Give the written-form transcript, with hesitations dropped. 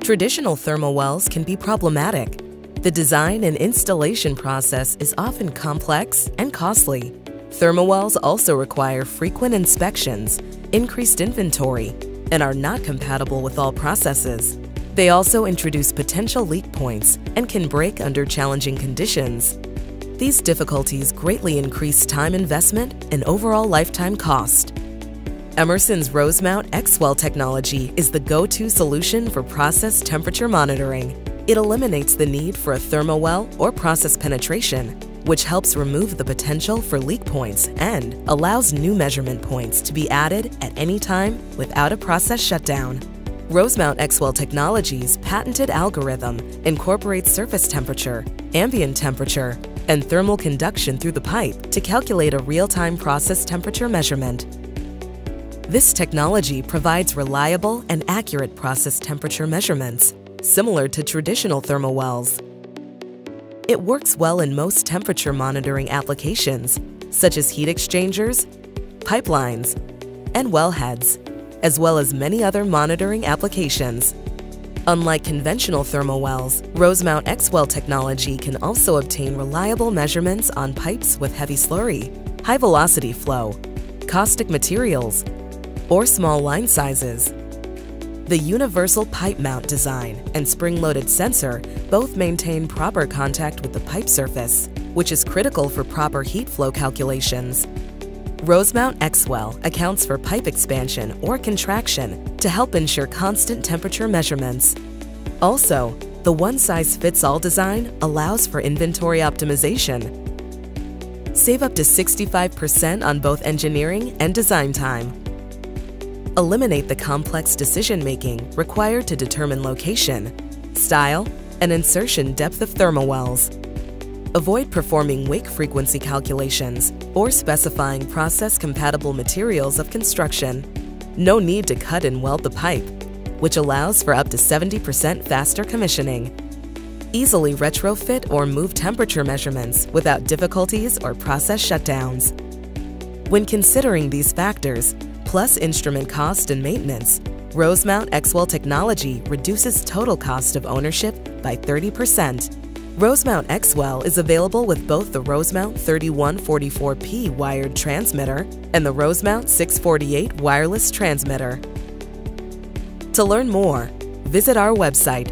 Traditional thermal wells can be problematic. The design and installation process is often complex and costly. Thermowells also require frequent inspections, increased inventory, and are not compatible with all processes. They also introduce potential leak points and can break under challenging conditions. These difficulties greatly increase time investment and overall lifetime cost. Emerson's Rosemount X-well technology is the go-to solution for process temperature monitoring. It eliminates the need for a thermowell or process penetration, which helps remove the potential for leak points and allows new measurement points to be added at any time without a process shutdown. Rosemount X-well Technology's patented algorithm incorporates surface temperature, ambient temperature, and thermal conduction through the pipe to calculate a real-time process temperature measurement. This technology provides reliable and accurate process temperature measurements, similar to traditional thermal wells. It works well in most temperature monitoring applications, such as heat exchangers, pipelines, and wellheads, as well as many other monitoring applications. Unlike conventional thermal wells, Rosemount X-well technology can also obtain reliable measurements on pipes with heavy slurry, high-velocity flow, caustic materials, or small line sizes. The universal pipe mount design and spring-loaded sensor both maintain proper contact with the pipe surface, which is critical for proper heat flow calculations. Rosemount X-well accounts for pipe expansion or contraction to help ensure constant temperature measurements. Also, the one-size-fits-all design allows for inventory optimization. Save up to 65% on both engineering and design time. Eliminate the complex decision-making required to determine location, style, and insertion depth of thermowells. Avoid performing wake frequency calculations or specifying process-compatible materials of construction. No need to cut and weld the pipe, which allows for up to 70% faster commissioning. Easily retrofit or move temperature measurements without difficulties or process shutdowns. When considering these factors, plus instrument cost and maintenance, Rosemount X-well technology reduces total cost of ownership by 30%. Rosemount X-well is available with both the Rosemount 3144P wired transmitter and the Rosemount 648 wireless transmitter. To learn more, visit our website